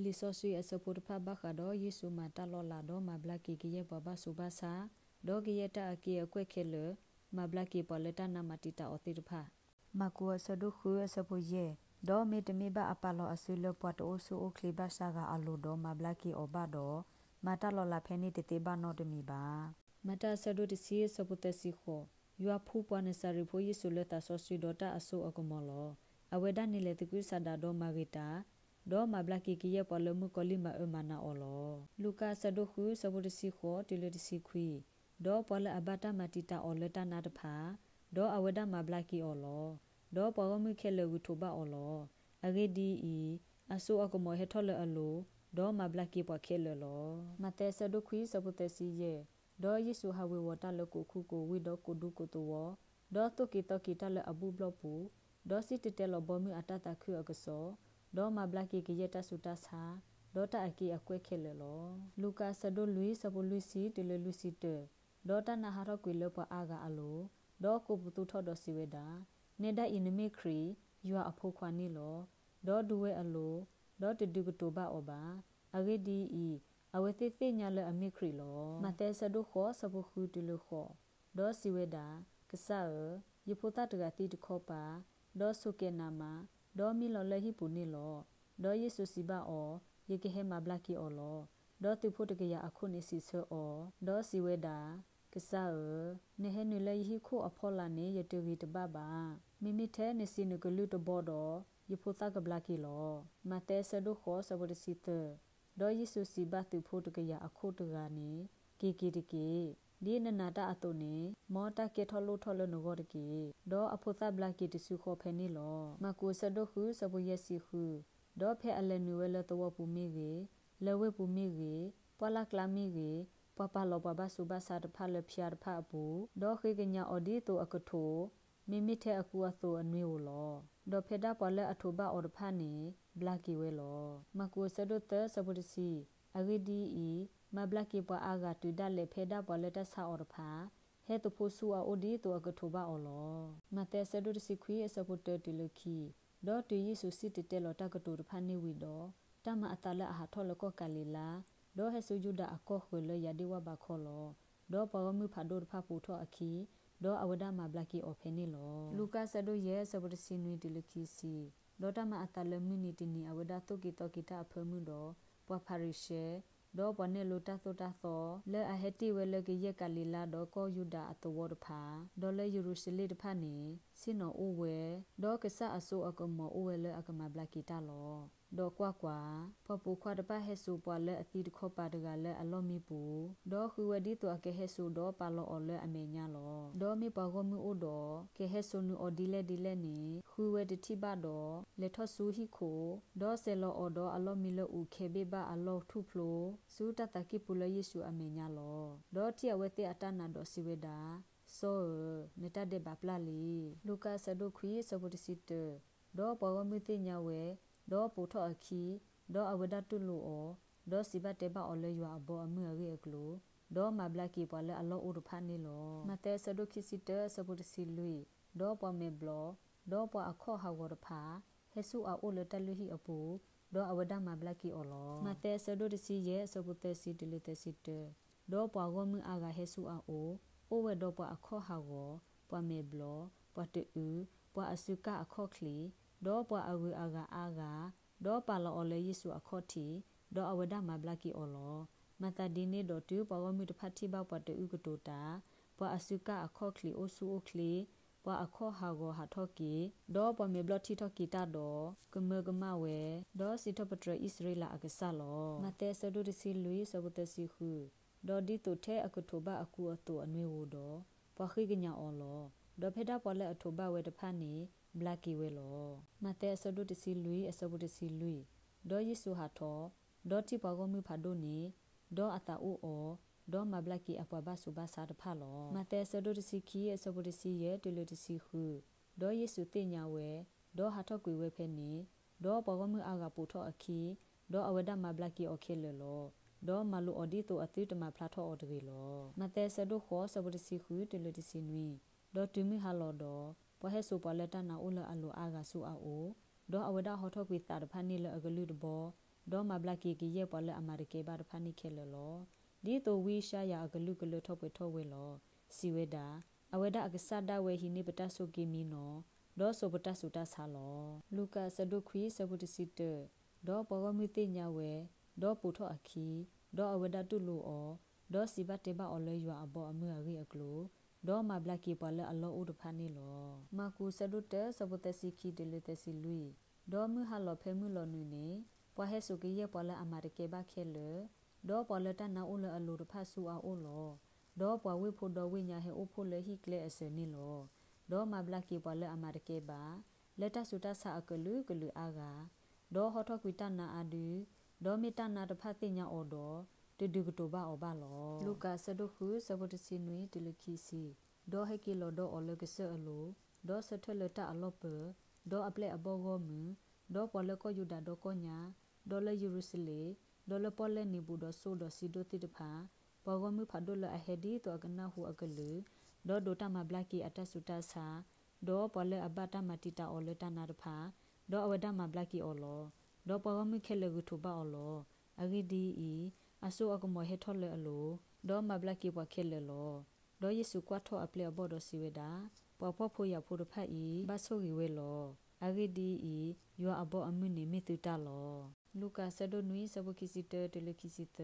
Lisosui asapurpa bakado Yesu mata lola do mablaki kiye baba subasa do kiyeta akiye kwekele mablaki poleta namatita otirpa Makua sadukhu asapuye do mitamiba apalo asilo pato osu okliba saga aludo mablaki obado mata lola pheni tete no demiba mata sadu disi saputesi kho yua phu pwane sari pho Yesu leta sosui dota aso akomolo aweda nile tiku sada do magita do mablaki kiye polomu kolima emana olo luka sadukhu saputesi kho tiledisi khui do pola abata matita oleta nadpha do aweda mablaki olo do pagomu khele withoba olo agedi I aso akomo hethole alo do mablaki pa khele lo mate sadukhui saputesi ye do Yesu hawe wata loko khu wi do kudu kutuwo do toki tale abu blopu do sitete lo bomu atata khu agaso do mablaki kiyeta sutasa do ta aki akwe khele lo luka sadu lui sabu luisi tile luisi te do ta na haro kwile pa aga alo do ko butu thodo siweda neda inime khri yua apho khwani lo do duwe alo do tidukuto ba oba agedi I awete te nyale amikri lo mate sadu kho sabu khu tilu kho do siweda ksa yipota tagati dkhopa do suke nama do mi lo lehi puni lo do Yesu siba o yekehe mablaki olo do tipu tgeya akhuni si so o do siweda ksa nehe nule hi khu aphola ne yetugi tbaba mimi the nisi nuglu to bodo yipota gablaki lo mate sadu kho sabodisi te do Yesu siba tipu tgeya akhu tgani kikirike di nanata atone mota ke tholo nogorke do aphota blaki tisu kho pheni lo maku sadu khu sabu yesi khu do phe alenu wele to pu mi lewe pu mi pala klami papa lo baba suba sa pha le phiar pha pu do khigenya odi to akatho mimi the aku atho anwe lo do pheda pale athoba or pha ni blaki we lo maku sadu te sabudisi agedi I mablaki pa aga tuida le pheda pale ta sa or pha he to phosu a odi to akathoba olo mate sadu sikhi asapute tilokhi do tu Yesu sitete lo takato phani wi do tama atala aha tholo ko kalila do he sujuda akho khole yadiwa ba kholo do pawamu phador pha pu tho akhi do awada mablaki opheni lo luka sadu ye sabudisi nui tilokhi si do tama atala minute ni awada to kita aphamu do pa pharishe do bane lota tota tho le aheti wele ke ye kalila do ko yuda atawor pha do le Jerusalem pha ni sino owe do kesa aso akomo owe le akama blaki ta lo do kwa phopu khwa da pa he su pwa le ati de kho pa daga le alomi pu do khuwedi to ake he su do pa lo ole amenya lo do mi pa go mu o do ke he su nu odile dile ni khuwedi thi ba do le tho su hi kho do se lo o do alomi lo u khebe ba alo thu phlo su ta ta ki pu le Yesu amenya lo do thi awete atana do siweda so neta de bapla li luka sadu khwi sabudisi te do pawamu te nyawe do pu tho akhi do awada tulu o do siba teba ole ywa abo amu age aklo do mablaki pale alo uru phani lo mate sadu khisite sabudisi lui do pa me blo do pa akho hawor pha hesu a ole talu hi apu do awada mablaki olo mate sadu disi ye sabute si dilite site do pa gomu aga hesu a o we do pa akho hawo pa me blo pa te u pa asuka akho khli do pa awu aga do pa lo ole Yesu akho thi do awada mablaki olo mata dine do tu pa gomu tphathi ba pa te u kutota pa asuka akho khli osu okhli pa akho hago hathoki do pa me blo thi thoki ta do kama we do si thopatra Israel akasa lo mate sadu disi lui sabute si khu do di to the akuthoba aku ato anwe wo do pa khigenya olo do pheda pole athoba we tphani blaki we lo mate sadu disi lui asabu disi lui do Yesu ha tho do ti pa go mu phado ni do ata o do mablaki apwa ba suba sa tpha lo mate sadu disi khi asabu disi ye tilo disi khu do Yesu te nya we do ha tho kwi we phe ni do pa go mu aga pu tho akhi do awada mablaki okhele lo do malu odi to ati tama phla tho odri lo mate sadu kho sabudisi khu tilo disi nui do tumi halo do pa he so pa leta na ola alo aga su a o do awada hotho kwi tar phani le agalu do ဒေါ်မဘလကီကီရဲ့ပေါ်လက်အမာရကေဘာဖာနိခဲလောဒီတိုဝီရှာယာဂလူကလထောပွေထောဝဲလောစီဝဲတာအဝဲဒါအကဆဒဝဲဟိနိပတဆုကီမီနောဒေါ်ဆိုပတဆုတာဆာလောလူကာဆဒုခွီဆဘုတစီတဒေါ်ပေါ်မီတိညာဝဲဒေါ်ပူထောအခီဒေါ်အဝဲဒါတုလူအောဒေါ်စီဘတေဘာအော်လေယွာအဘောအမွေရီအကလိုဒေါ်မဘလကီပေါ်လက်အလောဥဒဖာနိလောမကူဆဒုတဆဘုတစီခီတလေတစီလူဒေါ်မူဟာလောဖဲမှုလောနုနေပွားဟဲဆုကီရဲ့ပေါ်လက်အမာရကေဘာခဲလေဒေါ်ပေါ်လက်တနာအိုလအလိုတဖတ်ဆူအိုလောဒေါ်ပွားဝိဖို့ဒေါ်ဝိညာဟဲအိုဖို့လေဟိကလေအစနီလောဒေါ်မဘလကီပေါ်လက်အမာရကေဘာလက်တဆူတဆာအကလူကလူအာဂါဒေါ်ဟောထကွီတနာအဒူဒေါ်မီတနာတဖတ်တိညာအော်ဒေါ်တူဒူကတိုဘာအော်ဘာလောလူကာဆဒုခုဆဘတ်စီနွေတလခီစီဒေါ်ဟဲကီလောဒေါ်အော်လကဆအလိုဒေါ်ဆထလတာအလောပဒေါ်အပလက်အဘောဂောမူဒေါ်ပေါ်လကောယူဒါဒေါ်ကောညာဒေါ်လယေရုဆလေဒေါ်လပေါ်လက်နေဘူးဒေါ်ဆိုဒေါ်စီဒိုတိတဖာဘောဂောမူဖာဒိုလအဟဒီတောကနာဟုအကလူဒေါ်ဒိုတာမဘလကီအတဆူတာဆာဒေါ်ပေါ်လက်အဘတာမတီတာအော်လတာနာတဖာဒေါ်အဝဒမဘလကီအော်လောဒေါ်ဘောဂောမူခဲလေဂူထူဘာအော်လောအဂီဒီအီအဆိုအကမောဟေထော်လေအလိုဒေါ်မဘလကီဘွားခဲလေလောဒေါ်ယေစုကွာထောအပလေဘော်ဒေါ်စီဝေတာပေါ်ပေါ်ဖိုရဖိုတဖတ်ဤဘတ်ဆိုရီဝဲလောအဂီဒီအီယောအဘောအမှုနေမီတူတာလောလူကာဆဒိုနွီဆဘခီစီတတလခီစီတ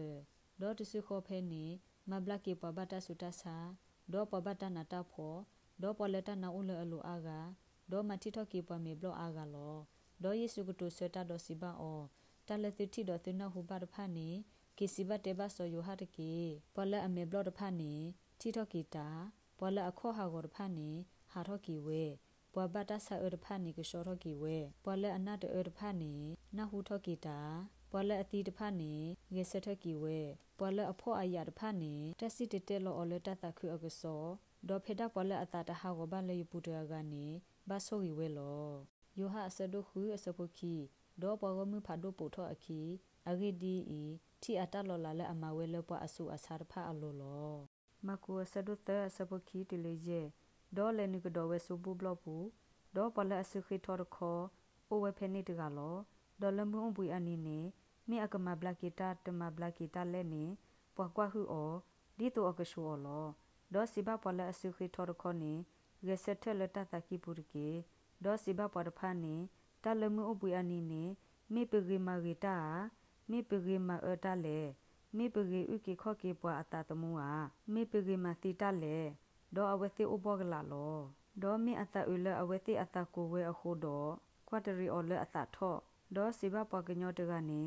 ဒေါ်တဆုခောဖဲနေမဘလကီပဘတာဆုတာဆာဒေါ်ပဘတာနာတာဖောဒေါ်ပလက်တာနာဦးလအလိုအာဂါဒေါ်မတီထောကီပမေဘလောအာဂါလောဒေါ်ယေစုကတုဆတာဒေါ်စီဘာအောတလက်တိတီဒေါ်တနဟုဘတ်ဖာနေကီစီဘတ်တေဘဆောယိုဟာတကီပလက်အမေဘလောတဖာနေတီထောကီတာပလက်အခောဟာကိုတဖာနေဟာထောကီဝဲပွာဘတာဆာအဒဖာနီကရှောထောကီဝဲပွာလက်အနာတအဒဖာနီနဟုထောကီတာပွာလက်အတီတဖာနီငေစထကီဝဲပွာလက်အဖောအယာတဖာနီတက်စီတတဲလောအလတတခုအကစောဒေါ်ဖေတာပွာလက်အတာတဟာကိုဘာလေပူတရာကနေဘာဆိုရီဝဲလောယိုဟာအစဒုခုအစပုခီဒေါ်ပေါ်ကမှုဖာဒိုပိုထောအခီအဂီဒီအီတီအတလောလာလက်အမဝဲလပွားအဆူအဆာဖာအလိုလောမကူအစဒုတအစပုခီတလေကျေဒေါ်လည်းနိကဒေါ်ဝဲဆူဘူဘလပူဒေါ်ပလက်အစုခိထော်ခောအိုဝဲဖဲနေတကလောဒေါ်လမှုအပွေအနီနေမိအကမဘလကီတာတမဘလကီတာလဲနေပွားကွာဟုအောဒီတိုအကရှူအောလောဒေါ်စီဘာပလက်အစုခိထော်ခောနေဂက်ဆက်ထလတတကီပူရကေဒေါ်စီဘာပရဖာနေတာလမှုအပွေအနီနေမိပဂီမာဂီတာမိပဂီမာအတာလဲမိပဂီဥကေခော့ကေပွားအတာတမှုဟာမိပဂီမာတီတာလဲဒေါ်အဝဲတိဥဘောကလာလောဒေါ်မီအတာဥလအဝဲတိအတာကိုဝဲအခုဒေါ်ကွာတရီအော်လအတာထော့ဒေါ်စီဘပကညောတကနေ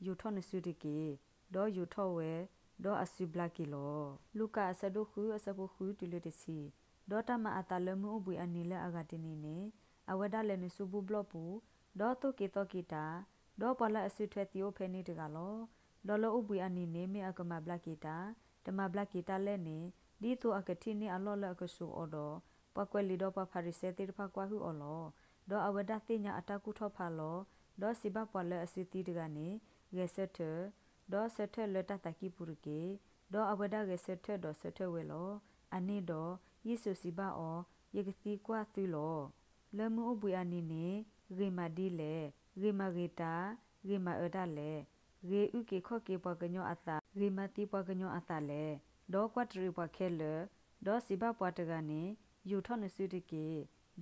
ယူထော့နစုတကေဒေါ်ယူထော့ဝဲဒေါ်အစီဘလကီလောလူကာအစဒုခုအစပုခုတူလတစီဒေါ်တမအတာလမှုအပွေအနီလအဂတိနေနေအဝဲဒါလည်းနစုဘူးဘလော့ပူဒေါ်တုကေတောကီတာဒေါ်ပလာအစုထွဲတီယိုဖဲနေတကလောဒေါ်လအပွေအနီနေမေအကမဘလကီတာတမဘလကီတာလဲနေဒီတိုအကတိနေအလောလအကဆူအော်ဒေါ်ပကွက်လီဒေါ်ပဖာရီစေတိဖာကွာဟုအော်လောဒေါ်အဝဒတိညာအတကုထောဖာလောဒေါ်စီဘပွာလအစီတီတကနေဂေဆက်ထဒေါ်ဆက်ထလတတကီပူရကေဒေါ်အဝဒဂေဆက်ထဒေါ်ဆက်ထဝဲလောအနိဒေါ်ယေဆုစီဘအောယေကတိကွာသီလောလမှုအပွေအနီနေဂေမာဒီလေဂေမာဂေတာဂေမာအဒါလေဂေဥကေခော့ကေပကညောအတာဂေမာတိပကညောအတာလေဒေါ်ကွာတရီပခဲလဒေါ်စီဘပွားတကနေယူထော့နစုတကေ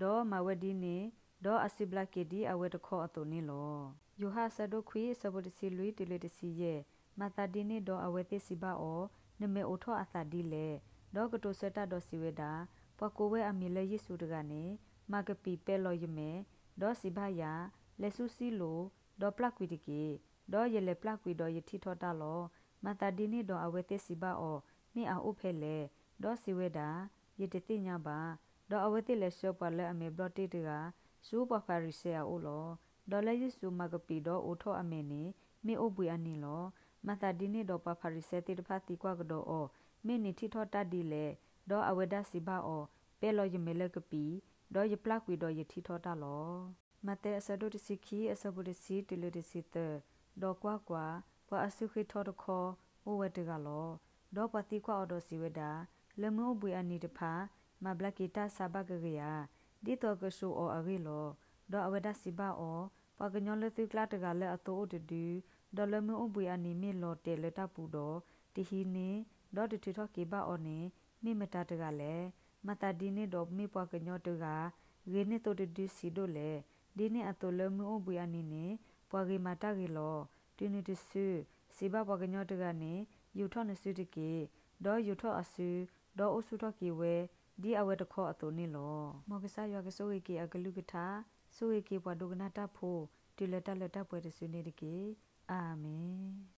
ဒေါ်မဝဒီနေဒေါ်အစီဘလကေဒီအဝဲတခောအတုနေလောယူဟာဆဒိုခွေဆဘဒစီလူတီလေတစီရဲ့မတာဒီနေဒေါ်အဝဲတိစီဘာအောနမေအိုထော့အတာဒီလေဒေါ်ကတိုစတာဒေါ်စီဝဲတာပကိုဝဲအမီလေယေစုတကနေမကပီပဲလောယမေဒေါ်စီဘာယာလက်ဆုစီလိုဒေါ်ပလကွီတကေဒေါ်ရလေပလကွီဒေါ်ယတိထောတာလောမတာဒီနေဒေါ်အဝဲတိစီဘာအောမိအိုဖဲလေဒေါ်စီဝဲတာယေတတိညာပါဒေါ်အဝဲတိလက်ရှောပလက်အမေဘလတိတကစူပဖာရီဆေအိုလောဒေါ်လက်ယေစုမကပီဒေါ်အိုထောအမေနေမိအိုပွေအနီလောမတာဒီနေဒေါ်ပဖာရီဆေတိတဖာတီကွာကဒေါ်အောမိနီတိထောတတ်ဒီလေဒေါ်အဝဲဒါစီဘာအောပဲလောယမေလကပီဒေါ်ယပလကွီဒေါ်ယတိထောတာလောမတဲအစဒိုတစီခီအစဘူတစီတလူတစီတဒေါ်ကွာကွာပအစုခိထောတခောအိုဝဲတကလောဒေါ်ပတိကွာအော်ဒေါ်စီဝဲတာလမှုအပွေအနီတဖာမဘလကီတာဆာဘကကရဒီတော့ကဆူအော်အဂီလောဒေါ်အဝဒစီဘာအောပကညောလတိကလာတကလည်းအတိုးတူ ဒေါ်လမအဘွေအနီမေလော်တဲလတပူတော့တဟီနေဒေါ်တထထကေဘာအော်နေမိမတာတကလည်းမတာဒီနေတော့မိပွားကညောတကရေနေတော့ဒီစီတို့လေဒီနေအတော်လမအဘွေအနီနေပွားကေမာတာကေလောတင်းနေတဆူစီဘာပွားကညောတကနေယူထောနစုတကေဒေါ်ယူထောအဆူဒေါ်အဆူထောကေဝဲဒီအဝဲတခေါ်အတူနေလောမောကစားရွာကစိုးဝေကေအကလူကထာစိုးဝေကေပွားဒုကနာတာဖိုတီလက်တက်လက်တက်ပွဲတစုနေတကေအာမင်